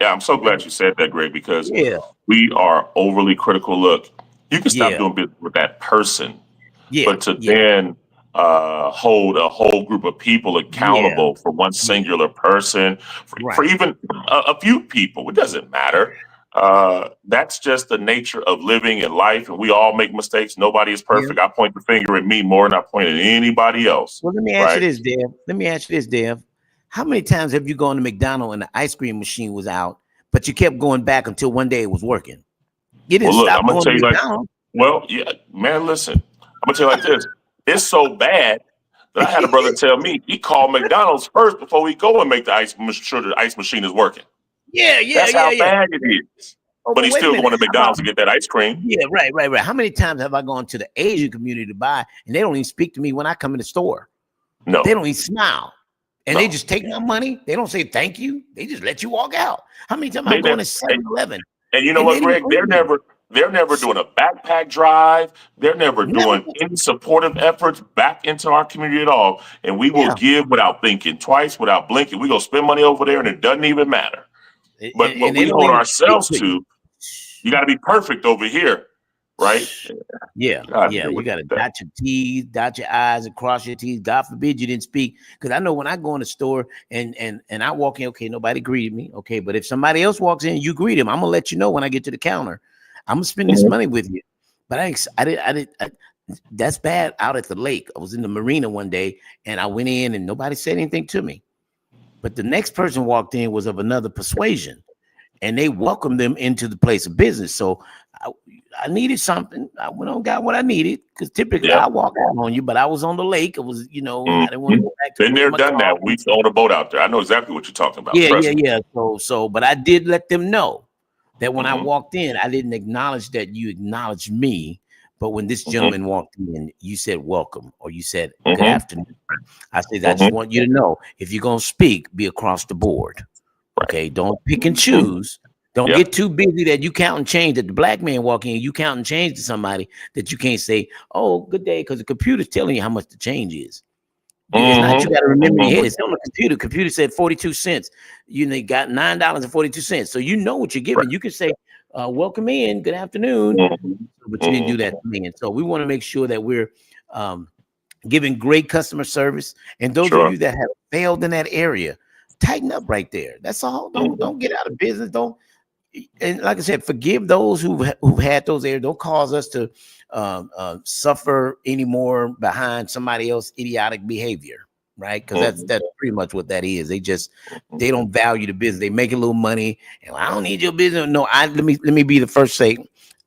I'm so glad you said that, Greg, because we are overly critical. Look, you can stop doing business with that person, but to then hold a whole group of people accountable for one singular person, for even a few people, it doesn't matter. That's just the nature of living in life, and we all make mistakes. Nobody is perfect. I point the finger at me more than I point at anybody else. Well, let me ask you this, Dev. How many times have you gone to McDonald's and the ice cream machine was out, but you kept going back until one day it was working? You didn't stop going to McDonald's. Man, listen. I'm gonna tell you like this. It's so bad that I had a brother tell me he called McDonald's first before we go and make sure the ice machine is working. That's how bad it is. But he's still going to McDonald's to get that ice cream. Yeah, right. How many times have I gone to the Asian community to buy, and they don't even speak to me when I come in the store? No. They don't even smile. And they just take my money. They don't say thank you. They just let you walk out. How many times I'm going to 7-Eleven? And you know what, Greg? They're never doing a backpack drive. They're never doing any supportive efforts back into our community at all. And we will give without thinking twice, without blinking. We're going to spend money over there, and it doesn't even matter. But what we hold ourselves to, you got to be perfect over here, right? You got to dot your T's, dot your I's, and cross your T's. God forbid you didn't speak. Because I know when I go in the store and I walk in, okay, nobody greeted me. Okay, but if somebody else walks in, you greet him. I'm going to let you know when I get to the counter. I'm going to spend this money with you. But I that's bad out at the lake. I was in the marina one day, and I went in, and nobody said anything to me. But the next person walked in was of another persuasion, and they welcomed them into the place of business. So I needed something. I went on, got what I needed, because typically I walk out on you, but I was on the lake. It was, I didn't want to go back to been there, done that. We owned a boat out there. I know exactly what you're talking about. Yeah. So, but I did let them know that when I walked in, I didn't acknowledge that you acknowledged me. But when this gentleman walked in, you said welcome, or you said good afternoon. I said, I just want you to know, if you're going to speak, be across the board. Okay, don't pick and choose. Don't get too busy that you counting change, that the black man walk in, you counting change to somebody that you can't say, oh, good day, because the computer's telling you how much the change is. It's not, you got to remember in your head. It's on the computer. Computer said 42 cents. You know, you got $9.42. So you know what you're giving. You can say, welcome in, good afternoon. But you didn't do that thing. And so we want to make sure that we're giving great customer service. And those of you that have failed in that area, tighten up right there. That's all. Don't get out of business. Don't. And like I said, forgive those who've had those areas. Don't cause us to suffer anymore behind somebody else's idiotic behavior, right? Because that's pretty much what that is. They don't value the business. They make a little money, and I don't need your business. No, let me be the first to say,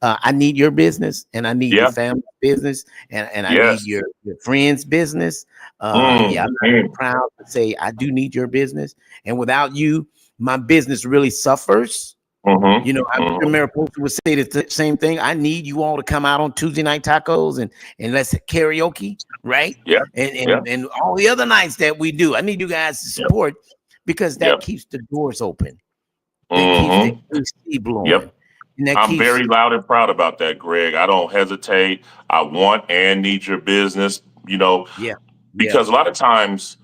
I need your business, and I need your family business, and I need your friends' business. I'm proud to say I do need your business, and without you, my business really suffers. You know, I'm sure Mariposa would say the same thing. I need you all to come out on Tuesday night tacos and let's karaoke, right? And all the other nights that we do. I need you guys to support because that keeps the doors open. That keeps the AC blowing. I'm very loud and proud about that, Greg. I don't hesitate. I want and need your business, you know, because a lot of times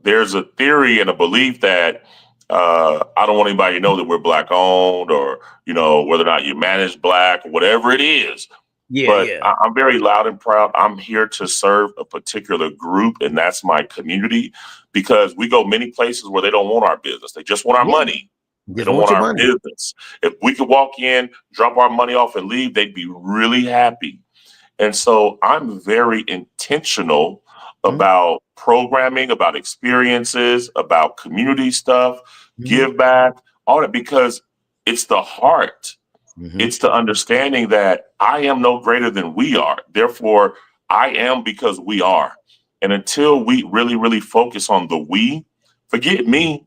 there's a theory and a belief that I don't want anybody to know that we're black owned or, you know, whether or not you manage black or whatever it is. I'm very loud and proud. I'm here to serve a particular group, and that's my community, because we go many places where they don't want our business. They just want our money. They don't want our business. If we could walk in, drop our money off and leave, they'd be really happy. And so I'm very intentional about programming, about experiences, about community stuff, give back, all that, because it's the heart. It's the understanding that I am no greater than we are. Therefore, I am because we are. And until we really, really focus on the we, forget me.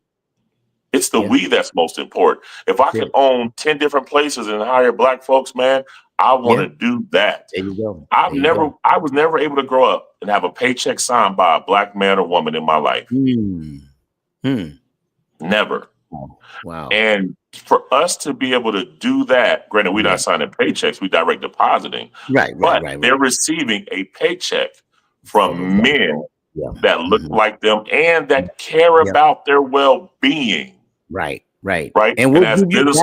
It's the we that's most important. If I could own 10 different places and hire black folks, man, I want to do that. There you go. I was never able to grow up and have a paycheck signed by a black man or woman in my life. Never. Wow. And for us to be able to do that, granted, we're not signing paychecks, we direct depositing. Right. They're receiving a paycheck from men that look like them and that care about their well-being. Right. And as business,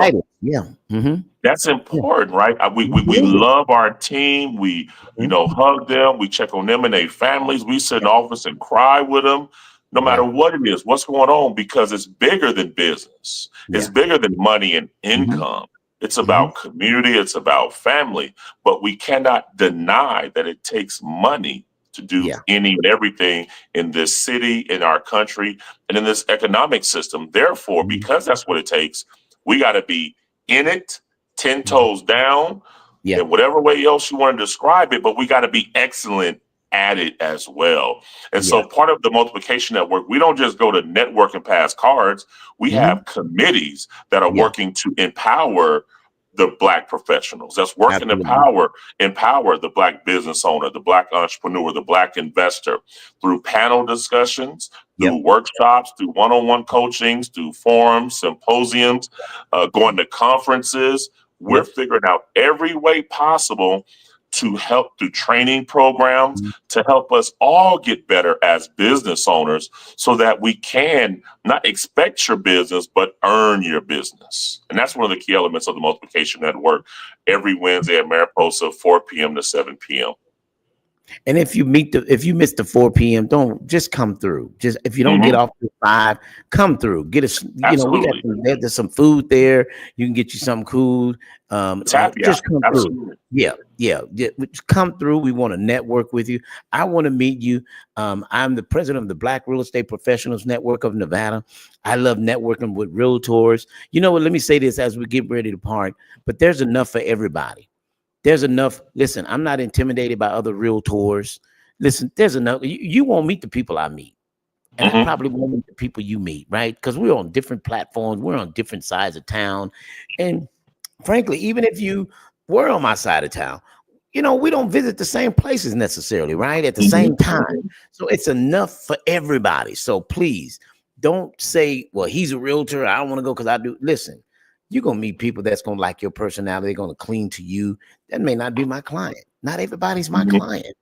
that's important, right? We love our team. We, hug them. We check on them and their families. We sit in office and cry with them, no matter what it is, what's going on, because it's bigger than business. It's bigger than money and income. It's about community. It's about family. But we cannot deny that it takes money to do any and everything in this city, in our country, and in this economic system. Therefore, because that's what it takes, we got to be in it, 10 toes down, in whatever way else you want to describe it, but we got to be excellent at it as well. And so part of the multiplication network, we don't just go to network and pass cards. We have committees that are working to empower the black professionals, that's working to empower the black business owner, the black entrepreneur, the black investor through panel discussions, through workshops, through one-on-one coachings, through forums, symposiums, going to conferences. We're figuring out every way possible to help through training programs to help us all get better as business owners so that we can not expect your business, but earn your business. And that's one of the key elements of the Multiplication Network every Wednesday at Mariposa, 4 p.m. to 7 p.m. And if you miss the 4 p.m., don't just come through. Just if you don't get off at 5, come through. Get us. There's some food there. You can get you something cool. Just come through. Just come through. We want to network with you. I want to meet you. I'm the president of the Black Real Estate Professionals Network of Nevada. I love networking with realtors. You know what? Let me say this as we get ready to part. But there's enough for everybody. There's enough. Listen, I'm not intimidated by other realtors. Listen, there's enough. You won't meet the people I meet. And I probably won't meet the people you meet, right? Because we're on different platforms. We're on different sides of town. And frankly, even if you were on my side of town, we don't visit the same places necessarily, right? At the same time. So it's enough for everybody. So please don't say, well, he's a realtor. I don't want to go because I do. Listen, You're going to meet people that's going to like your personality. They're going to cling to you. That may not be my client. Not everybody's my client.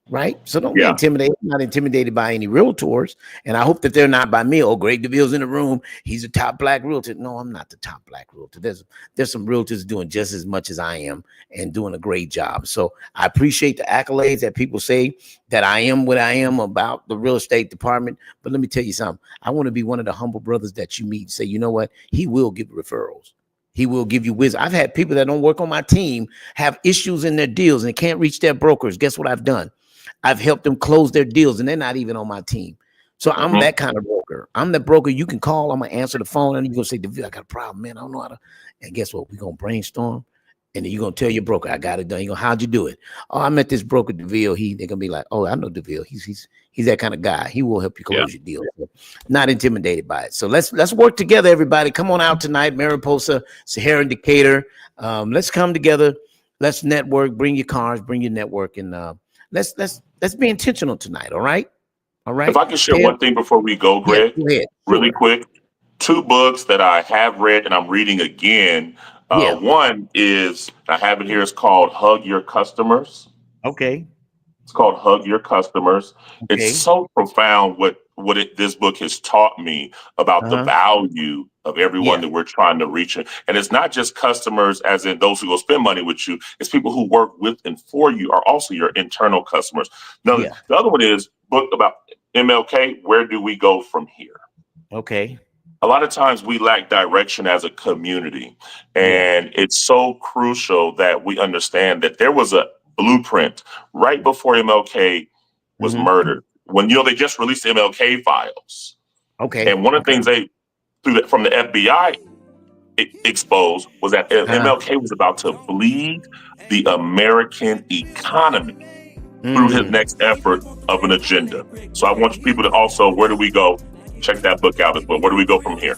Right. So don't be intimidated. I'm not intimidated by any realtors. And I hope that they're not by me. Oh, Greg Deville's in the room. He's a top black realtor. No, I'm not the top black realtor. There's some realtors doing just as much as I am and doing a great job. So I appreciate the accolades that people say that I am what I am about the real estate department. But let me tell you something. I want to be one of the humble brothers that you meet and say, you know what? He will give referrals. He will give you wisdom. I've had people that don't work on my team have issues in their deals and can't reach their brokers. Guess what I've done? I've helped them close their deals, and they're not even on my team. So I'm that kind of broker. I'm the broker you can call. I'm going to answer the phone, and you're going to say, Deville, I got a problem, man. I don't know how to. And guess what? We're going to brainstorm, and then you're going to tell your broker, I got it done. You're going to, how'd you do it? Oh, I met this broker, Deville. They're going to be like, oh, I know Deville. He's that kind of guy. He will help you close your deal. So not intimidated by it. So let's work together, everybody. Come on out tonight, Mariposa, Sahara, Decatur. Let's come together. Let's network. Bring your cars. Bring your network, and let's be intentional tonight. All right. If I can share one thing before we go, Greg, go ahead. Really quick. 2 books that I have read and I'm reading again. One is, I have it here. It's called Hug Your Customers. Okay. It's called Hug Your Customers. Okay. It's so profound this book has taught me about the value of everyone that we're trying to reach. And it's not just customers as in those who go spend money with you. It's people who work with and for you are also your internal customers. Now, the other one is book about MLK. Where do we go from here? Okay. A lot of times we lack direction as a community. And it's so crucial that we understand that there was a blueprint right before MLK was murdered. When, they just released the MLK files. Okay. And one of the things from the FBI exposed was that MLK was about to bleed the American economy through his next effort of an agenda. So I want people to also, where do we go? Check that book out as well. Where do we go from here?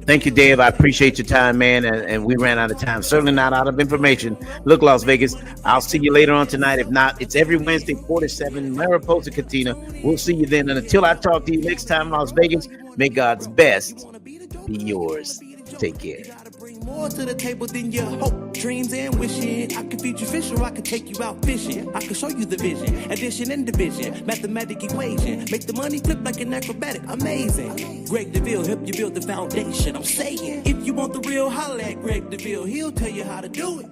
Thank you, Dave. I appreciate your time, man. And we ran out of time. Certainly not out of information. Look, Las Vegas, I'll see you later on tonight. If not, it's every Wednesday, 4 to 7, Mariposa Cantina. We'll see you then. And until I talk to you next time, Las Vegas, may God's best be yours. Take care. More to the table than your hope, dreams, and wishing. I can feed you fish or I can take you out fishing. I can show you the vision, addition and division, mathematic equation. Make the money flip like an acrobatic, amazing. Greg Deville help you build the foundation. I'm saying, if you want the real, holla at Greg Deville. He'll tell you how to do it.